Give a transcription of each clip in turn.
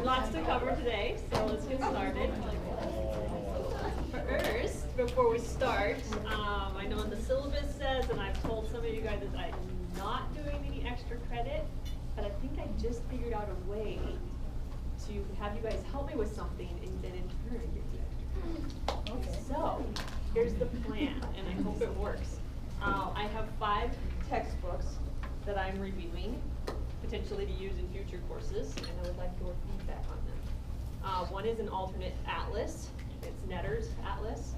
lots to cover today, so let's get started. First, before we start, I know what the syllabus says, and I've told some of you guys that I'm not doing any extra credit, but I think I just figured out a way to have you guys help me with something, and then in turn give you extra credit. Okay. So, here's the plan, and I hope it works. I have 5 textbooks that I'm reviewing, potentially to use in future courses, and I would like your feedback on them. One is an alternate atlas. It's Netter's atlas.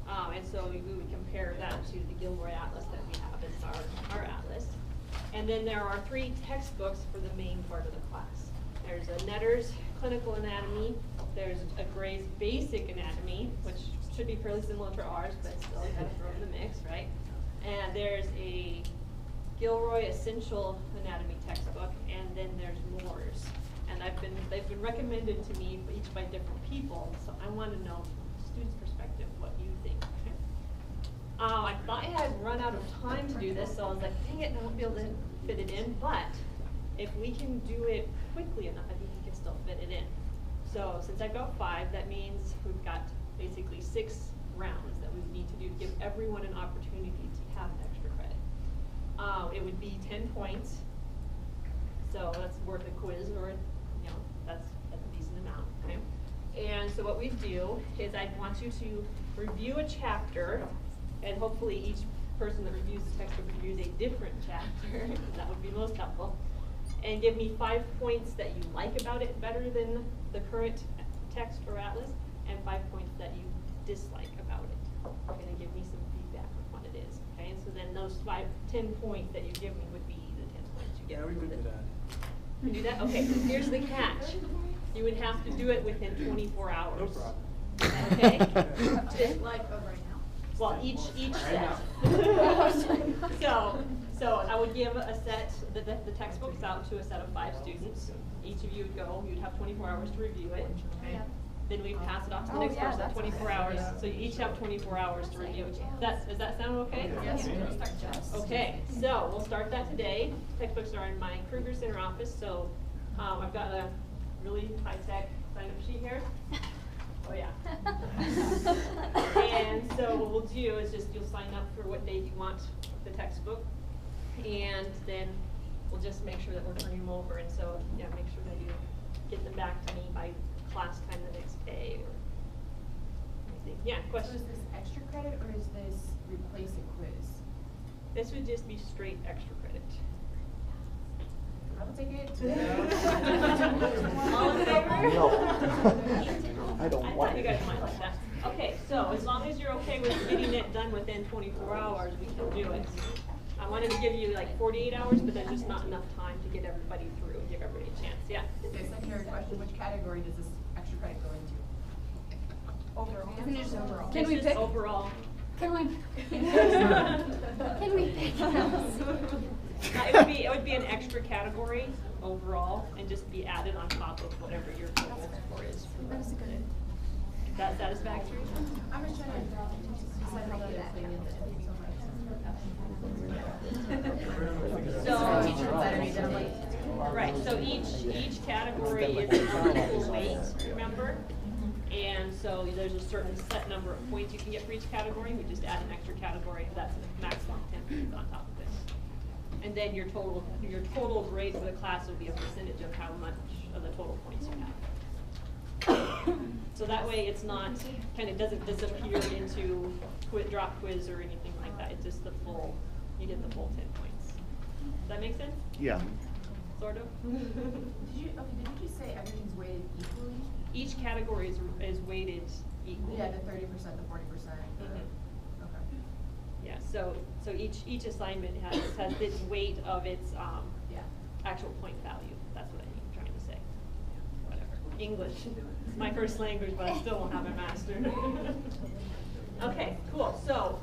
And so we would compare that to the Gilroy atlas that we have as our atlas. And then there are 3 textbooks for the main part of the class. There's a Netter's clinical anatomy, there's a Gray's basic anatomy, which should be fairly similar to ours, but still you gotta throw in the mix, right? And there's a Gilroy essential anatomy textbook, and then there's Moore's. And they've been recommended to me each by different people, so I want to know from the student's perspective what you think. Okay? I thought I had run out of time to do this, so I was like, dang it, I won't be able to fit it in, but if we can do it quickly enough, I think we can still fit it in. So since I've got 5, that means we've got basically 6 rounds that we need to do to give everyone an opportunity to have extra credit. It would be 10 points, so that's worth a quiz, or that's a decent amount. Okay? And so what we do is I want you to review a chapter, and hopefully each person that reviews the textbook reviews a different chapter. That would be most helpful. And give me 5 points that you like about it better than the current text or atlas, and 5 points that you dislike about it. Okay, and give me some feedback on what it is. Okay, and so then those 10 points that you give me would be the 10 points you get. Yeah, we could do that. You do that? Okay, so here's the catch. You would have to do it within 24 hours. No problem. Okay? Just like right now. Well, each set. So I would give a set, the textbooks out to a set of 5 students. Each of you would go, you'd have 24 hours to review it. Okay? Then we'd pass it off to the next person, 24 hours. So you each have 24 hours to review it. Does that sound okay? Yes. Okay, so we'll start that today. Textbooks are in my Kruger Center office, so I've got a really high-tech sign-up sheet here. Oh yeah. And so what we'll do is just you'll sign up for what date you want the textbook, and then we'll just make sure that we're turning them over, and so yeah, make sure that you get them back to me by class time the next day. Or anything. Yeah, question. So is this extra credit or is this replace a quiz? This would just be straight extra credit. I'll take it. All in favor? No. I don't I want thought you guys might like that. Okay, so as long as you're okay with getting it done within 24 hours, we can do it. I wanted to give you like 48 hours, but there's just not enough time to get everybody through and give everybody a chance. Yeah? Okay, secondary question, which category does this extra credit go into? Overall. Isn't it just overall? Can we pick? Overall. Can we pick? It would be an extra category overall, and just be added on top of whatever your total score is. That's good. Is that satisfactory? I'm just trying Right, so each category is an equal weight, remember? And so there's a certain set number of points you can get for each category. We just add an extra category, that's a maximum 10 points on top of it. And then your total grade for the class will be a percentage of how much of the total points you have. So that way it's not, kind of doesn't disappear into drop quiz or anything like that. It's just you get the full 10 points. Does that make sense? Yeah. Sort of? Did you just say everything's weighted equally? Each category is weighted equally. Yeah, the 30%, the 40%. Okay. Yeah, so each assignment has this weight of its actual point value. That's what I'm trying to say. Whatever. English. It's my first language, but I still won't have it mastered. Okay, cool. So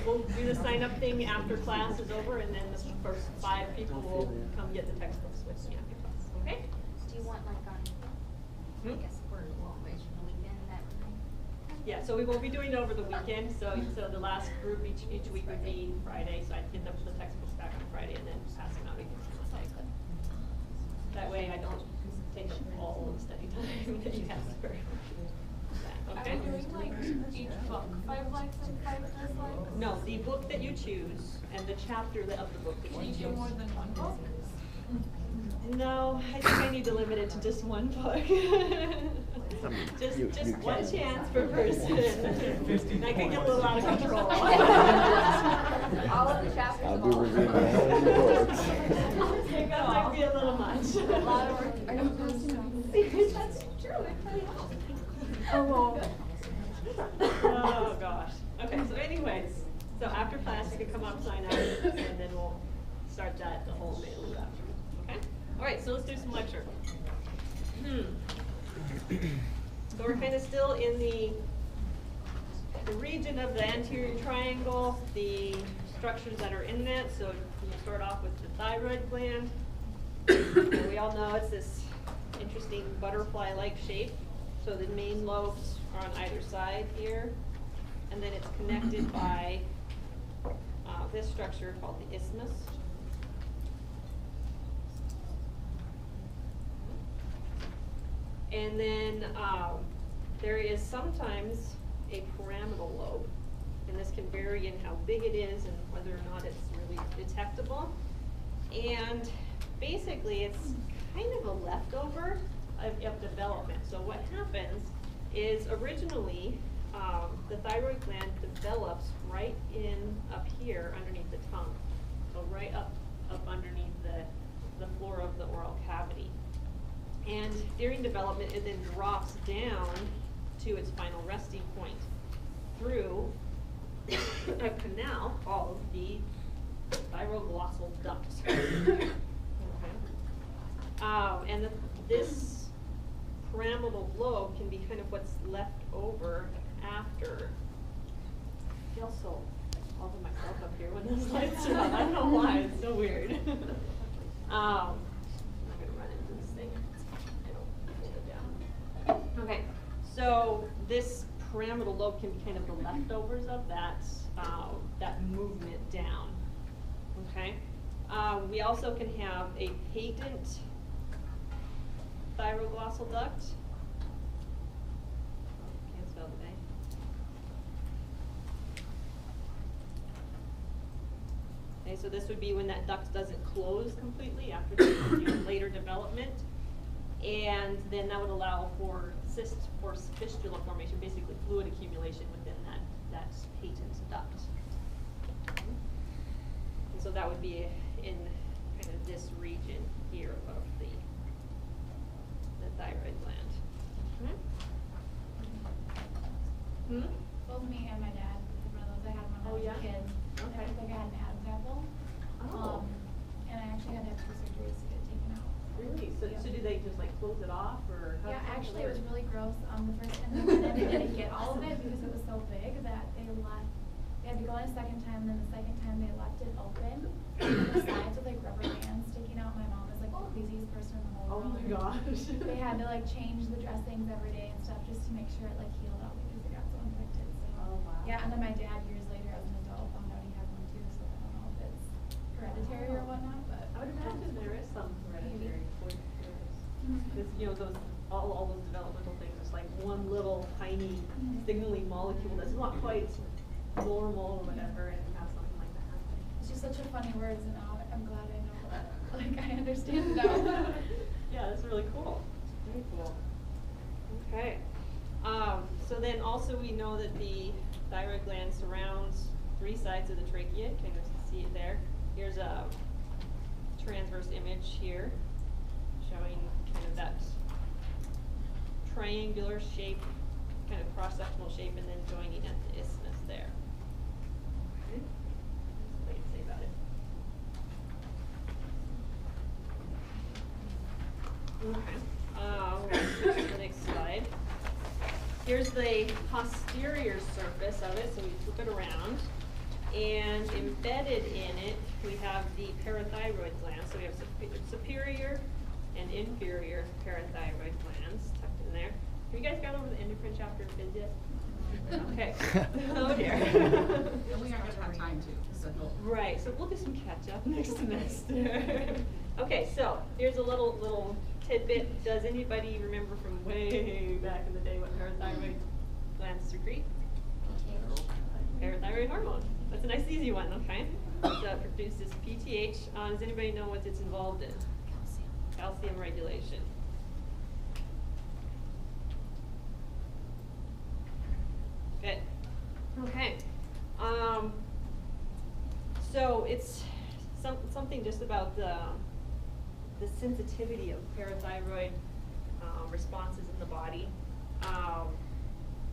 we'll do the sign up thing after class is over, and then the first 5 people will come get the textbooks with me after class. Okay? Do you want like on, I guess we're the weekend that Yeah, so we won't be doing it over the weekend, so the last group each week would be Friday, so I'd get them the textbooks back on Friday and then pass them out again on Monday. That way I don't take up all of the study that you asked for. That, okay? Are we doing like each book 5 likes and 5 dislikes? No, the book that you choose and the chapter of the book that Can you you do choose. more than one book? No, I think I need to limit it to just one book. Just You one can. chance per person. I could get a little out of control. All of the chapters I'll of be all of reviewing them. all the books. That might be a little much. A lot of work. Are you posting? That's true, it really helps. Oh, oh gosh. Okay, so anyways, so after class you can come up, sign up, and then we'll start that the whole day after. Okay? Alright, so let's do some lecture. So we're kind of still in the region of the anterior triangle, the structures that are in that. So we'll start off with the thyroid gland. And we all know it's this interesting butterfly-like shape. So the main lobes are on either side here, and then it's connected by this structure called the isthmus. And then there is sometimes a pyramidal lobe, and this can vary in how big it is and whether or not it's really detectable. And basically, it's kind of a leftover of development. So what happens is originally the thyroid gland develops right in up here underneath the tongue, so right up underneath the floor of the oral cavity. And during development, it then drops down to its final resting point through a canal called the thyroglossal duct. Okay. And this pyramidal lobe can be kind of what's left over after. I feel so all of myself up here when those lights are on. I don't know why, it's so weird. I'm not gonna run into this thing. It'll hold it down. Okay, so this pyramidal lobe can be kind of the leftovers of that, that movement down. Okay, we also can have a patent thyroglossal duct. Can't spell today. Okay, so this would be when that duct doesn't close completely after the later development. And then that would allow for cyst or fistula formation, basically fluid accumulation within that patent duct. And so that would be in kind of this region here of the thyroid gland. Hmm? Both me and my dad had one of those. I had one Oh, when I yeah? was a kid. Okay. It looked like I had an Adam's apple. Oh. And I actually had to have 2 surgeries to get it taken out. Really? So, Yeah. so do they just like close it off, or how? Yeah, does that actually it was work? really gross. The first time they went in, they didn't get all of it because it was so big that they had to go in a second time, then the second time they left it open. And the sides with like rubber bands sticking out. My mom was like, oh, the easiest person in the whole Oh world. my gosh. They had to like change the dressings every day and stuff just to make sure it like healed up because it got so infected. So Oh, wow. yeah, and then my dad years later as an adult found out he had one too, so I don't know if it's hereditary or whatnot, but I would imagine there is some hereditary for Mhm. because you know those all those developmental things. It's like one little tiny signaling molecule that's not quite normal or whatever, and you have something like that happen. it's just such a funny words and now I'm glad I know that. Like I understand it now. Yeah, that's really cool. Very cool. Okay. So then also we know that the thyroid gland surrounds 3 sides of the trachea. Can you see it there? Here's a transverse image here showing kind of that triangular shape, kind of cross-sectional shape, and then joining at the isthmus there. Okay. That's what I can say about it. Okay, we'll switch to the next slide. Here's the posterior surface of it, so we flip it around. And embedded in it, we have the parathyroid glands. So we have superior and inferior parathyroid glands tucked in there. Have you guys gone over the endocrine chapter in phys yet? Okay. Oh dear. And we aren't gonna have time to, so. Right, so we'll do some catch up next semester. Okay, so here's a little tidbit, does anybody remember from way back in the day what parathyroid glands secrete? Parathyroid hormone. That's a nice easy one, okay? So it produces PTH. Does anybody know what it's involved in? Calcium regulation. Good. Okay. So it's something just about the sensitivity of parathyroid responses in the body.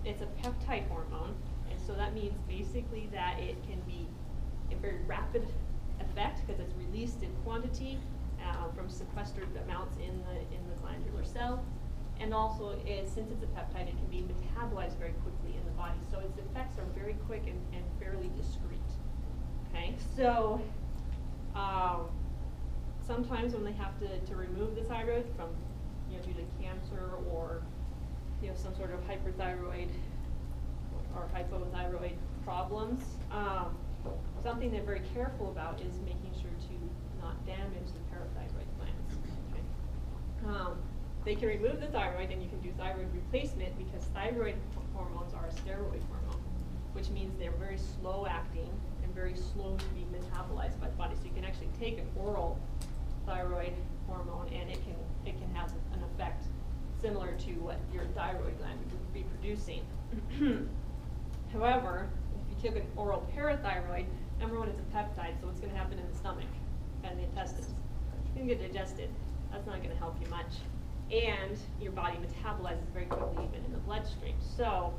It's a peptide hormone, and so that means basically that it can be a very rapid effect because it's released in quantity from sequestered amounts in the glandular cell. And also, since it's a peptide, it can be metabolized very quickly in the body. So its effects are very quick and fairly discrete. Okay, so sometimes when they have to remove the thyroid from, due to cancer or, some sort of hyperthyroid or hypothyroid problems, something they're very careful about is making sure to not damage the parathyroid glands. Okay. They can remove the thyroid and you can do thyroid replacement because thyroid hormones are a steroid hormone, which means they're very slow acting and very slow to be metabolized by the body. So you can actually take an oral thyroid hormone and it can have an effect similar to what your thyroid gland would be producing. However, if you took an oral parathyroid, number one, it's a peptide, so what's going to happen in the stomach and the intestines? It's going to get digested. That's not going to help you much. And your body metabolizes very quickly even in the bloodstream. So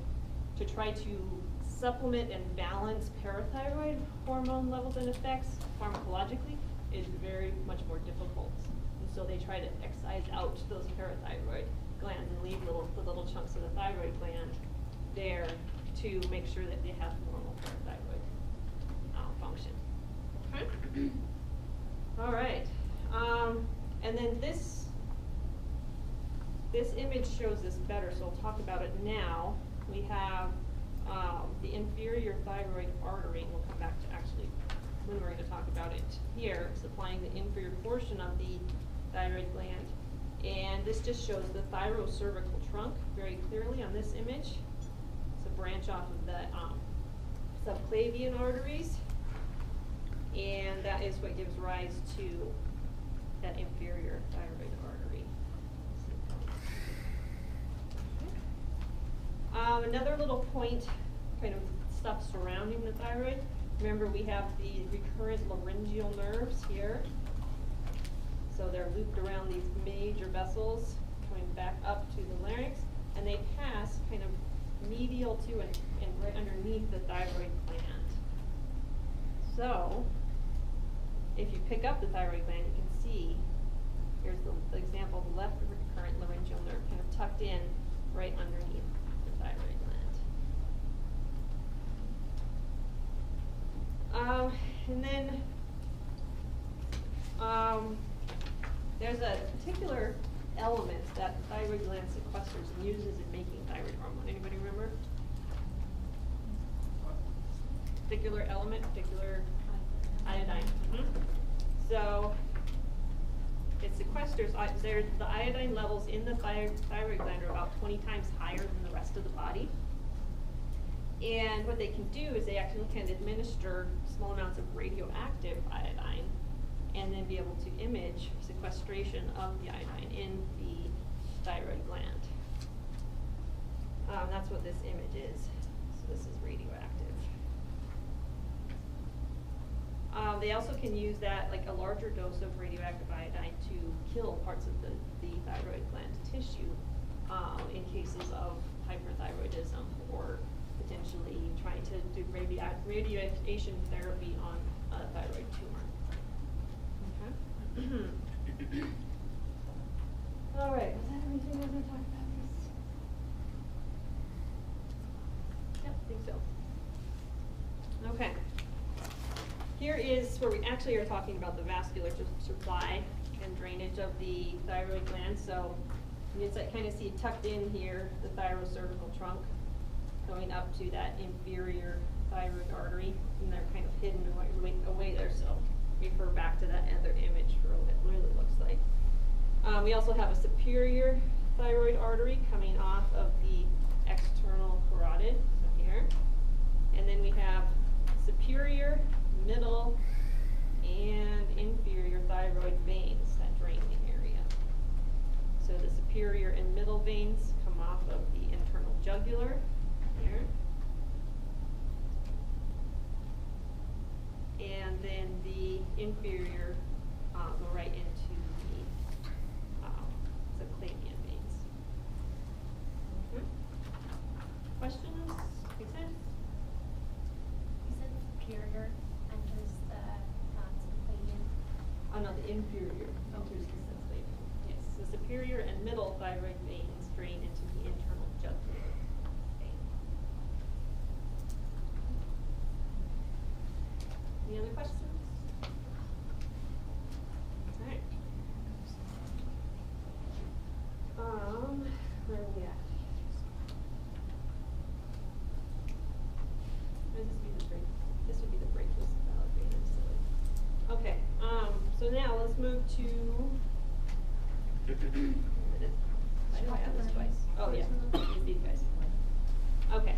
to try to supplement and balance parathyroid hormone levels and effects pharmacologically is very much more difficult. And so they try to excise out those parathyroid glands and leave the little chunks of the thyroid gland there to make sure that they have normal parathyroid function. Okay? All right. And then this image shows this better, so we'll talk about it now. We have the inferior thyroid artery, and we'll come back to actually when we're going to talk about it here, supplying the inferior portion of the thyroid gland. And this just shows the thyrocervical trunk very clearly on this image. It's a branch off of the subclavian arteries, and that is what gives rise to that inferior thyroid artery. Another little point, kind of stuff surrounding the thyroid. Remember, we have the recurrent laryngeal nerves here. So they're looped around these major vessels going back up to the larynx, and they pass kind of medial to and right underneath the thyroid gland. So if you pick up the thyroid gland, you can see, here's the example, the left recurrent laryngeal nerve kind of tucked in right underneath the thyroid gland. And then there's a particular element that the thyroid gland sequesters and uses in making thyroid hormone. Anybody remember? Particular element, particular iodine. Mm-hmm. So it sequesters, the iodine levels in the thyroid gland are about 20 times higher than the rest of the body. And what they can do is they actually can administer small amounts of radioactive iodine and then be able to image sequestration of the iodine in the thyroid gland. That's what this image is. So this is radioactive. They also can use that, like a larger dose of radioactive iodine, to kill parts of the thyroid gland tissue in cases of hyperthyroidism or potentially trying to do radiation therapy on a thyroid tumor. Okay. All right. Was that everything we're going to talk about this? Yep, I think so. Okay. Here is where we actually are talking about the vascular supply and drainage of the thyroid gland. So you can kind of see tucked in here the thyrocervical trunk going up to that inferior thyroid artery, and they're kind of hidden away there. So refer back to that other image for what it really looks like. We also have a superior thyroid artery coming off of the external carotid, so here. And then we have superior, middle, and inferior thyroid veins that drain the area. So the superior and middle veins come off of the internal jugular here. And then the inferior go right into the subclavian veins. Questions? Make sense? You said superior enters the subclavian. Oh no, the inferior enters the subclavian. Yes, the superior and middle thyroid veins drain into the internal jugular vein. Any other questions? Alright. Where are we at? Or this would be the break. This would be the brachial cephalic vein. I'm silly. Okay. So now let's move to. I know I have this twice. Oh yeah, these guys. Okay.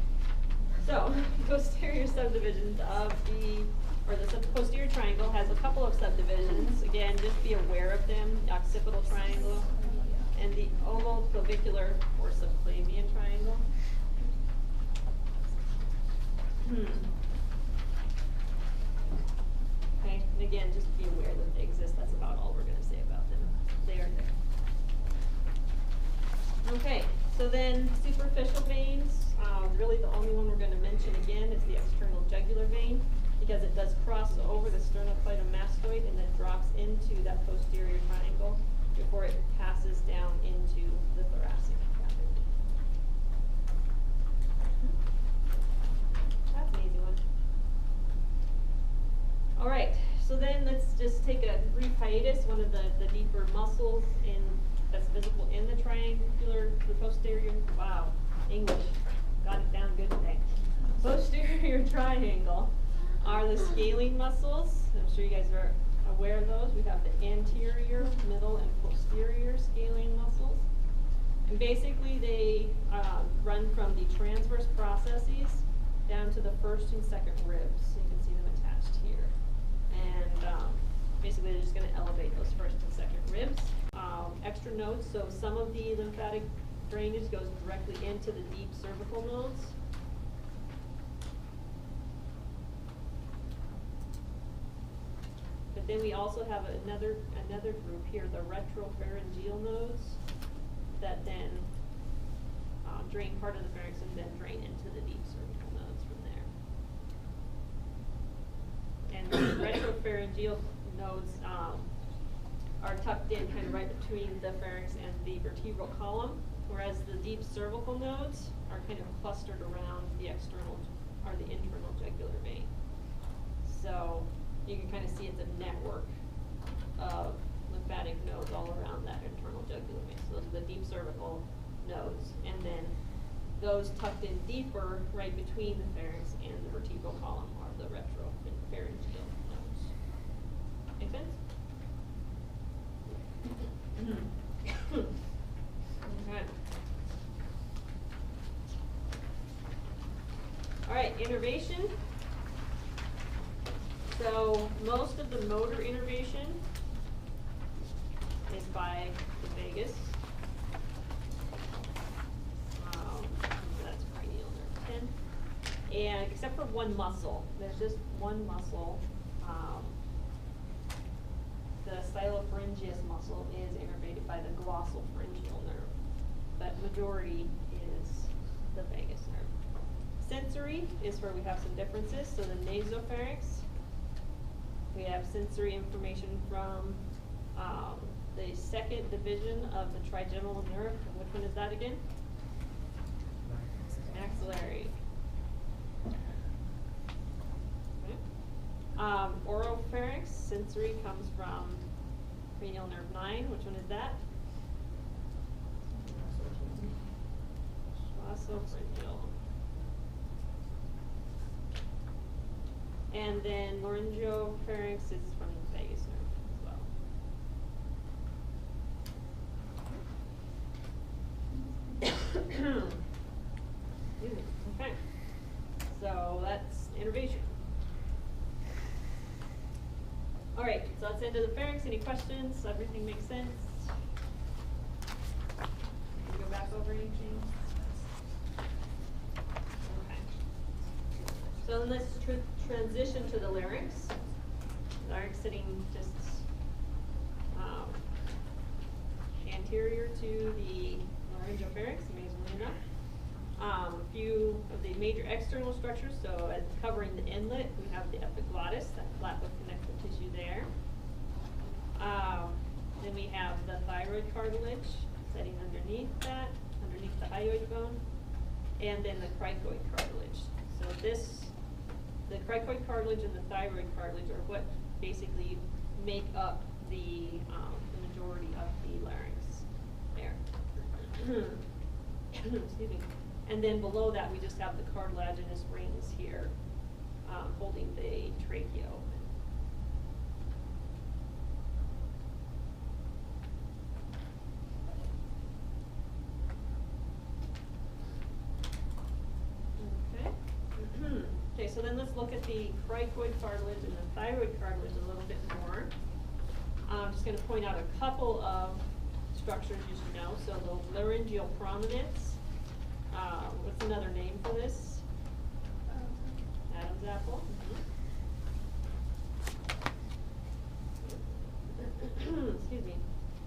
So posterior subdivisions of the, or the posterior triangle has a couple of subdivisions. Again, just be aware of them. Occipital triangle and the omovclavicular or subclavian triangle. Okay, and again, just be aware that they exist. That's about all we're going to say about them. They are there. Okay, so then superficial veins. Really the only one we're going to mention again is the external jugular vein, because it does cross over the sternocleidomastoid and then drops into that posterior triangle before it passes down into the thoracic cavity. That's an easy one. All right, so then let's just take a brief hiatus. One of the deeper muscles that's visible in the the posterior, wow, English, got it down good today. Posterior triangle are the scalene muscles. I'm sure you guys are aware of those. We have the anterior, middle, and posterior scalene muscles. And basically they run from the transverse processes down to the first and second ribs. So you can see them attached here. And basically they're just going to elevate those first and second ribs. Extra notes, so some of the lymphatic drainage goes directly into the deep cervical nodes. But then we also have another group here, the retropharyngeal nodes, that then drain part of the pharynx and then drain into the deep cervical nodes from there. And the retropharyngeal nodes are tucked in kind of right between the pharynx and the vertebral column, whereas the deep cervical nodes are kind of clustered around the external or the internal jugular vein. So you can kind of see it's a network of lymphatic nodes all around that internal jugular vein. So those are the deep cervical nodes, and then those tucked in deeper right between the pharynx and the vertebral column are the retropharyngeal nodes. Make sense? Okay. All right, innervation. So most of the motor innervation is by the vagus. That's cranial nerve 10. And except for one muscle, there's just one muscle. The stylopharyngeus muscle is innervated by the glossopharyngeal nerve, but majority is the vagus nerve. Sensory is where we have some differences. So the nasopharynx, we have sensory information from the second division of the trigeminal nerve. Which one is that again? Maxillary. Oropharynx, sensory comes from cranial nerve 9. Which one is that? Glossopharyngeal. And then laryngopharynx is from the vagus nerve as well. Okay, so that's innervation. All right, so that's the end of the pharynx. Any questions? Everything makes sense? Can we go back over anything? Okay. So then let's transition to the larynx. Larynx sitting just anterior to the laryngopharynx, amazingly enough. A few of the major external structures, so as covering the inlet, we have the epiglottis, that flap of connective tissue there. Then we have the thyroid cartilage sitting underneath that, underneath the hyoid bone, and then the cricoid cartilage. So the cricoid cartilage and the thyroid cartilage are what basically make up the majority of the larynx there. Excuse me. And then below that, we just have the cartilaginous rings here holding the trachea open. Okay. Okay, so then let's look at the cricoid cartilage and the thyroid cartilage a little bit more. I'm just going to point out a couple of structures you should know. So the laryngeal prominence. What's another name for this? Adam's apple. Excuse me.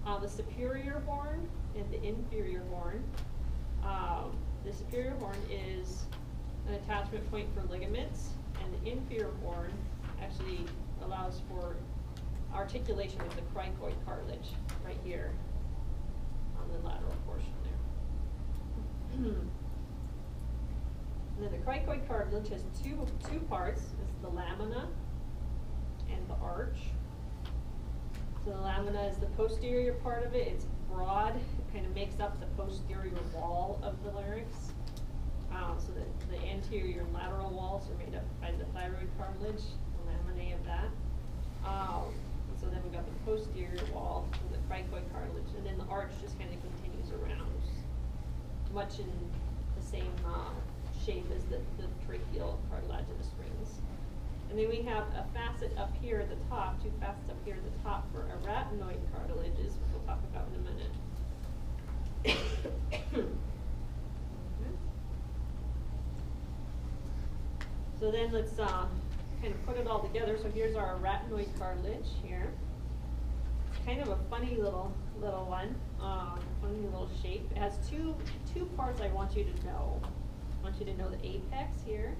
The superior horn and the inferior horn. The superior horn is an attachment point for ligaments, and the inferior horn actually allows for articulation of the cricoid cartilage right here on the lateral portion there. And then the cricoid cartilage has two parts. It's the lamina and the arch. So the lamina is the posterior part of it. It's broad. It kind of makes up the posterior wall of the larynx. So the anterior and lateral walls are made up by the thyroid cartilage, the laminae of that. So then we've got the posterior wall and the cricoid cartilage, and then the arch just kind of continues around, much in the same shape as the tracheal cartilaginous rings. And then we have a facet up here at the top, two facets up here at the top for arytenoid cartilages, which we'll talk about in a minute. So then let's kind of put it all together. So here's our arytenoid cartilage here. It's kind of a funny little one, funny little shape. It has two parts I want you to know. I want you to know the apex here.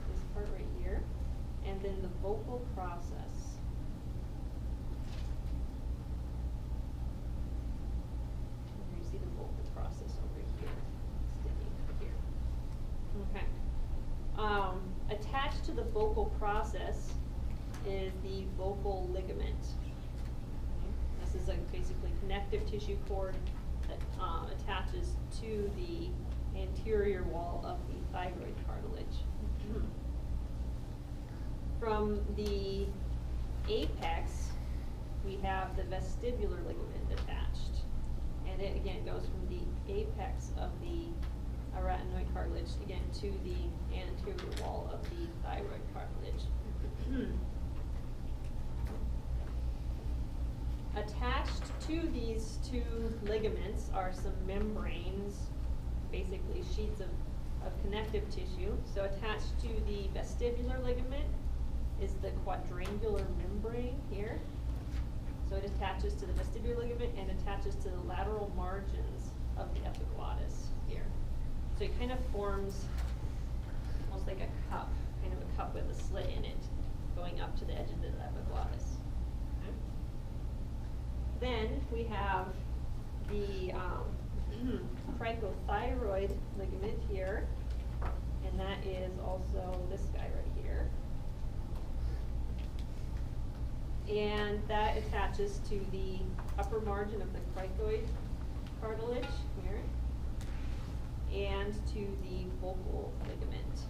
This part right here. And then the vocal process. See the vocal process over here, sticking here. Okay. Attached to the vocal process is the vocal ligament. Okay. This is a basically connective tissue cord that attaches to the anterior wall of the thyroid cartilage. From the apex, we have the vestibular ligament attached. And it again goes from the apex of the arytenoid cartilage again to the anterior wall of the thyroid cartilage. Attached to these two ligaments are some membranes, basically sheets of connective tissue. So attached to the vestibular ligament is the quadrangular membrane here. So it attaches to the vestibular ligament and attaches to the lateral margins of the epiglottis here. So it kind of forms almost like a cup, kind of a cup with a slit in it, going up to the edge of the epiglottis. Okay. Then we have the cricothyroid ligament here, and that is also this guy right here. And that attaches to the upper margin of the cricoid cartilage here, and to the vocal ligament.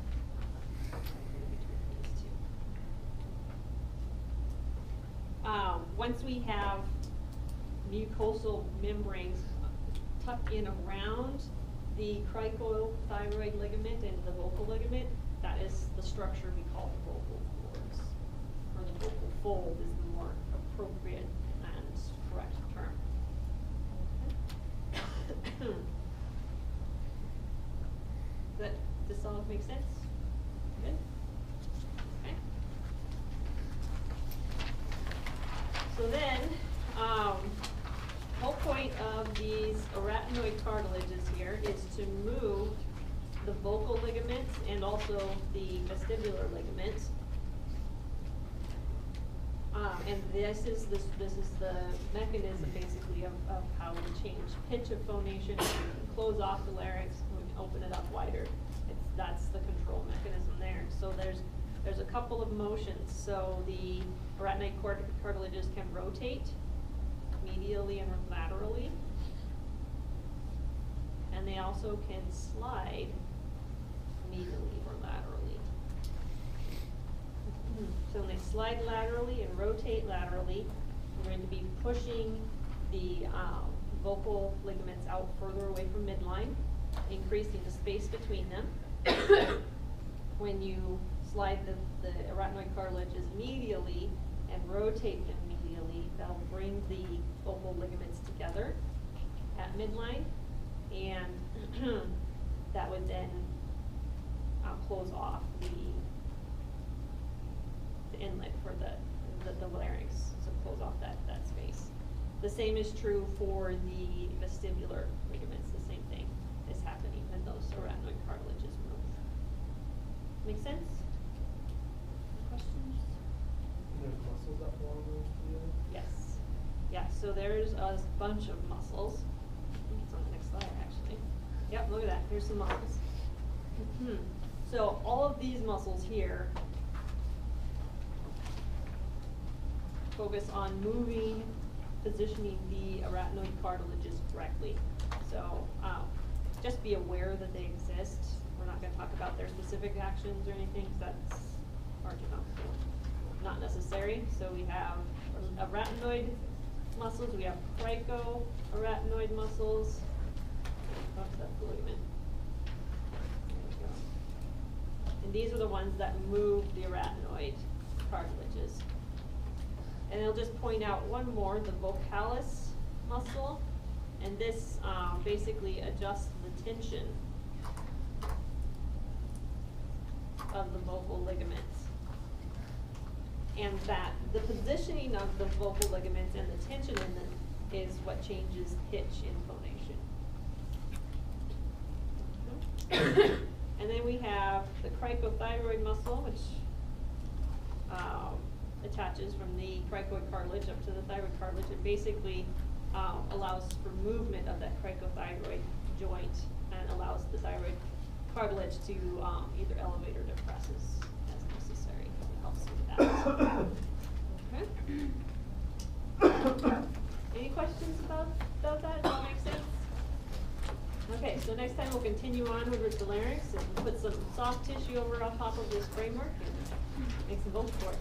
Once we have mucosal membranes tucked in around the cricothyroid ligament and the vocal ligament. That is the structure we call the vocal cords, or the vocal fold is the more appropriate and correct term. Does this all make sense? Good? Okay. So then, whole point of these arytenoid cartilages here is to move the vocal ligaments and also the vestibular ligaments. And this is the mechanism basically of how we change pitch of phonation. We can close off the larynx, we can open it up wider. That's the control mechanism there. So there's a couple of motions. So the arytenoid cartilages can rotate medially and laterally. And they also can slide medially or laterally. So when they slide laterally and rotate laterally, we're going to be pushing the vocal ligaments out further away from midline, increasing the space between them. When you slide the arytenoid cartilages medially and rotate them medially, that'll bring the vocal ligaments together at midline, and that would then close off the inlet for the larynx, so close off that space. The same is true for the vestibular ligaments. The same thing is happening when those arytenoid cartilages move. Make sense? Questions? There's muscles that belong those together? Yes. Yeah, so there's a bunch of muscles. I think it's on the next slide, actually. Yep, look at that. Here's some muscles. So all of these muscles here focus on moving, positioning the arytenoid cartilages correctly. So just be aware that they exist. We're not going to talk about their specific actions or anything, because that's hard to know. Not necessary. So we have arytenoid muscles, we have cricoarytenoid muscles. That's the ligament. There we go. And these are the ones that move the arytenoid cartilages. And I'll just point out one more, the vocalis muscle. And this basically adjusts the tension of the vocal ligaments. And that the positioning of the vocal ligaments and the tension in them is what changes pitch in phonation. And then we have the cricothyroid muscle, which attaches from the cricoid cartilage up to the thyroid cartilage. It basically allows for movement of that cricothyroid joint and allows the thyroid cartilage to either elevate or depress as necessary. It helps with that. Okay. Any questions about that? Does that make sense? Okay, so next time we'll continue on with the larynx and put some soft tissue over on top of this framework and make some vocal cords.